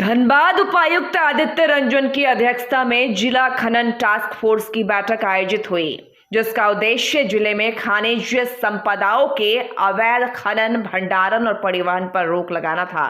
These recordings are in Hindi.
धनबाद उपायुक्त आदित्य रंजन की अध्यक्षता में जिला खनन टास्क फोर्स की बैठक आयोजित हुई, जिसका उद्देश्य जिले में खनिज संपदाओं के अवैध खनन, भंडारण और परिवहन पर रोक लगाना था।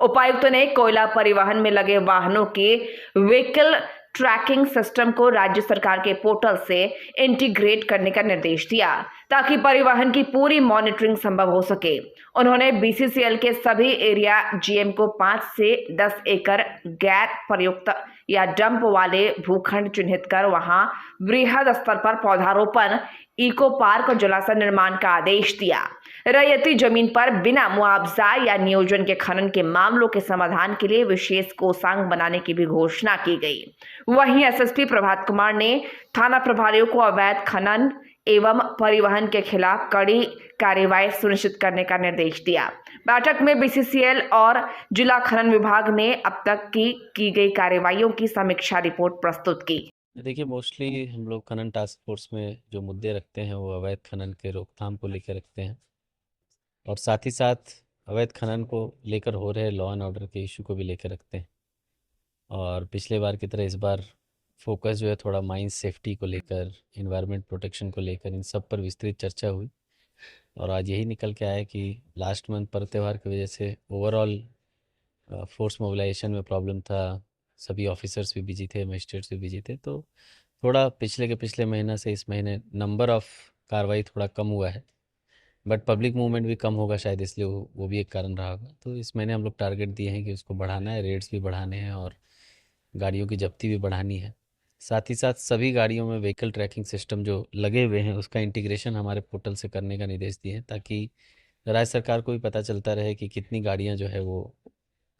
उपायुक्त ने कोयला परिवहन में लगे वाहनों के व्हीकल ट्रैकिंग सिस्टम को राज्य सरकार के पोर्टल से इंटीग्रेट करने का निर्देश दिया, ताकि परिवहन की पूरी मॉनिटरिंग संभव हो सके। उन्होंने बीसीसीएल के सभी एरिया जीएम को 5 से 10 एकड़ गैर प्रयुक्त या डंप वाले भूखंड चिन्हित कर वहां वृहद स्तर पर पौधारोपण, इको पार्क और जलाशय निर्माण का आदेश दिया। रैयती जमीन पर बिना मुआवजा या नियोजन के खनन के मामलों के समाधान के लिए विशेष कोषांग बनाने की भी घोषणा की गई। वहीं एसएसपी प्रभात कुमार ने थाना प्रभारियों को अवैध खनन एवं परिवहन के खिलाफ कड़ी कार्रवाई सुनिश्चित करने का निर्देश दिया। बैठक में बीसीसीएल और जिला खनन विभाग ने अब तक की गई कार्रवाइयों की समीक्षा रिपोर्ट प्रस्तुत की। देखिए, मोस्टली हम लोग खनन टास्क फोर्स में जो मुद्दे रखते हैं वो अवैध खनन के रोकथाम को लेकर रखते हैं, और साथ ही साथ अवैध खनन को लेकर हो रहे लॉ एंड ऑर्डर के इशू को भी लेकर रखते हैं। और पिछले बार की तरह इस बार फोकस जो है थोड़ा माइन सेफ्टी को लेकर, इन्वायरमेंट प्रोटेक्शन को लेकर, इन सब पर विस्तृत चर्चा हुई। और आज यही निकल के आया कि लास्ट मंथ पर्व त्यौहार की वजह से ओवरऑल फोर्स मोबिलाइजेशन में प्रॉब्लम था। सभी ऑफिसर्स भी बिजी थे, मजिस्ट्रेट्स भी बिजी थे, तो थोड़ा पिछले महीना से इस महीने नंबर ऑफ कार्रवाई थोड़ा कम हुआ है। बट पब्लिक मूवमेंट भी कम होगा शायद, इसलिए वो भी एक कारण रहा होगा। तो इस महीने हम लोग टारगेट दिए हैं कि उसको बढ़ाना है, रेट्स भी बढ़ाने हैं और गाड़ियों की जब्ती भी बढ़ानी है। साथ ही साथ सभी गाड़ियों में व्हीकल ट्रैकिंग सिस्टम जो लगे हुए हैं उसका इंटीग्रेशन हमारे पोर्टल से करने का निर्देश दिए हैं, ताकि राज्य सरकार को भी पता चलता रहे कि कितनी गाड़ियां जो है वो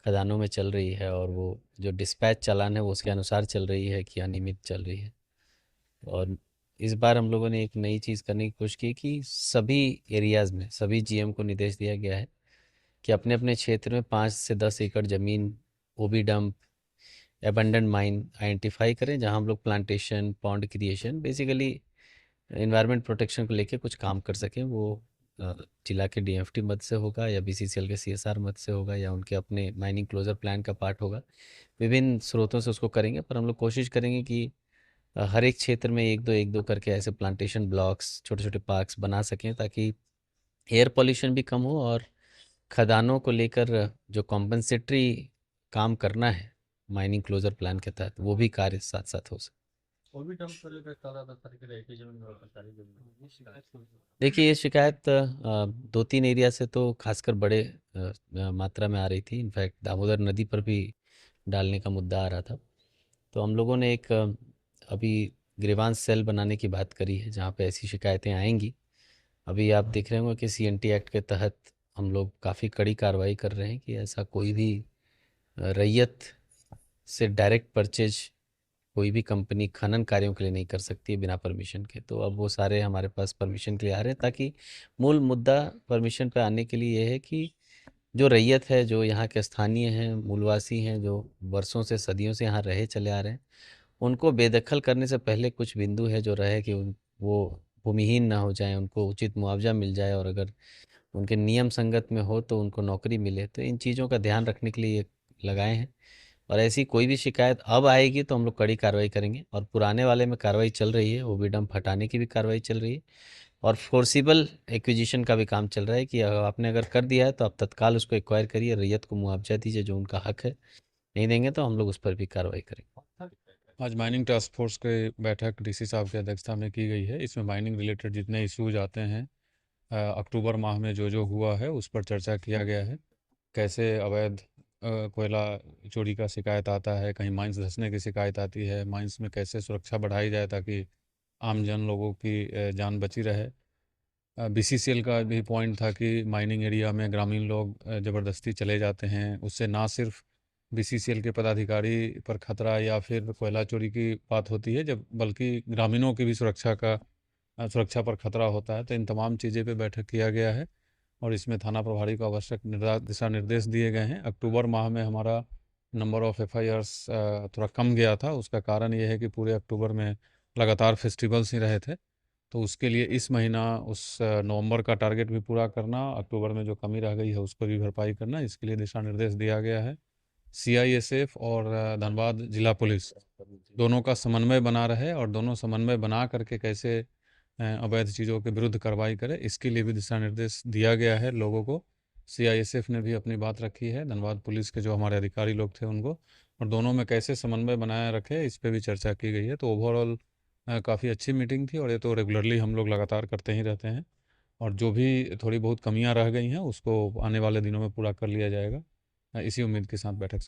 खदानों में चल रही है, और वो जो डिस्पैच चालान है वो उसके अनुसार चल रही है कि अनियमित चल रही है। और इस बार हम लोगों ने एक नई चीज़ करने की कोशिश की कि सभी एरियाज़ में सभी जीएम को निर्देश दिया गया है कि अपने अपने क्षेत्र में 5 से 10 एकड़ ज़मीन OB dump, abandon mine identify करें, जहां हम लोग plantation, pond creation, basically environment protection को लेके कुछ काम कर सकें। वो जिला के डीएफटी मद से होगा या बीसीसीएल के सीएसआर मद से होगा या उनके अपने माइनिंग क्लोजर प्लान का पार्ट होगा। विभिन्न स्रोतों से उसको करेंगे, पर हम लोग कोशिश करेंगे कि हर एक क्षेत्र में एक दो करके ऐसे प्लांटेशन ब्लॉक्स, छोटे छोटे पार्क्स बना सकें, ताकि एयर पॉल्यूशन भी कम हो और खदानों को लेकर जो कॉम्पनसेटरी काम करना है माइनिंग क्लोजर प्लान के तहत, वो भी कार्य साथ साथ हो सके। देखिए, ये शिकायत 2-3 एरिया से तो खासकर बड़े मात्रा में आ रही थी। इनफैक्ट दामोदर नदी पर भी डालने का मुद्दा आ रहा था। तो हम लोगों ने एक अभी ग्रीवांस सेल बनाने की बात करी है, जहाँ पे ऐसी शिकायतें आएंगी। अभी आप देख रहे होंगे कि सीएनटी एक्ट के तहत हम लोग काफ़ी कड़ी कार्रवाई कर रहे हैं कि ऐसा कोई भी रैयत से डायरेक्ट परचेज कोई भी कंपनी खनन कार्यों के लिए नहीं कर सकती है बिना परमिशन के। तो अब वो सारे हमारे पास परमिशन के लिए आ रहे हैं, ताकि मूल मुद्दा परमिशन पे आने के लिए ये है कि जो रैयत है, जो यहाँ के स्थानीय हैं, मूलवासी हैं, जो वर्षों से सदियों से यहाँ रहे चले आ रहे हैं, उनको बेदखल करने से पहले कुछ बिंदु है जो रहे कि वो भूमिहीन ना हो जाएं, उनको उचित मुआवजा मिल जाए, और अगर उनके नियम संगत में हो तो उनको नौकरी मिले। तो इन चीज़ों का ध्यान रखने के लिए ये लगाए हैं। और ऐसी कोई भी शिकायत अब आएगी तो हम लोग कड़ी कार्रवाई करेंगे। और पुराने वाले में कार्रवाई चल रही है, ओबी डंप हटाने की भी कार्रवाई चल रही है, और फोर्सिबल एक्विजिशन का भी काम चल रहा है कि आपने अगर कर दिया है तो आप तत्काल उसको एक्वायर करिए, रैयत को मुआवजा दीजिए जो उनका हक है। नहीं देंगे तो हम लोग उस पर भी कार्रवाई करेंगे। आज माइनिंग टास्क फोर्स की बैठक डीसी साहब की अध्यक्षता में की गई है। इसमें माइनिंग रिलेटेड जितने इश्यूज आते हैं, अक्टूबर माह में जो हुआ है उस पर चर्चा किया गया है। कैसे अवैध कोयला चोरी का शिकायत आता है, कहीं माइंस धंसने की शिकायत आती है, माइंस में कैसे सुरक्षा बढ़ाई जाए ताकि आम जन लोगों की जान बची रहे। बीसीसीएल का भी पॉइंट था कि माइनिंग एरिया में ग्रामीण लोग ज़बरदस्ती चले जाते हैं, उससे ना सिर्फ बीसीसीएल के पदाधिकारी पर खतरा या फिर कोयला चोरी की बात होती है, जब बल्कि ग्रामीणों की भी सुरक्षा पर खतरा होता है। तो इन तमाम चीज़ें पे बैठक किया गया है और इसमें थाना प्रभारी को आवश्यक दिशा निर्देश दिए गए हैं। अक्टूबर माह में हमारा नंबर ऑफ़ एफआईआर्स थोड़ा कम गया था। उसका कारण ये है कि पूरे अक्टूबर में लगातार फेस्टिवल्स ही रहे थे, तो उसके लिए इस महीना उस नवंबर का टारगेट भी पूरा करना, अक्टूबर में जो कमी रह गई है उसको भी भरपाई करना, इसके लिए दिशा निर्देश दिया गया है। CISF और धनबाद जिला पुलिस दोनों का समन्वय बना रहे और दोनों समन्वय बना करके कैसे अवैध चीज़ों के विरुद्ध कार्रवाई करे, इसके लिए भी दिशा निर्देश दिया गया है लोगों को। CISF ने भी अपनी बात रखी है, धनबाद पुलिस के जो हमारे अधिकारी लोग थे उनको, और दोनों में कैसे समन्वय बनाए रखे इस पे भी चर्चा की गई है। तो ओवरऑल काफ़ी अच्छी मीटिंग थी और ये तो रेगुलरली हम लोग लगातार करते ही रहते हैं और जो भी थोड़ी बहुत कमियां रह गई हैं उसको आने वाले दिनों में पूरा कर लिया जाएगा। इसी उम्मीद के साथ बैठक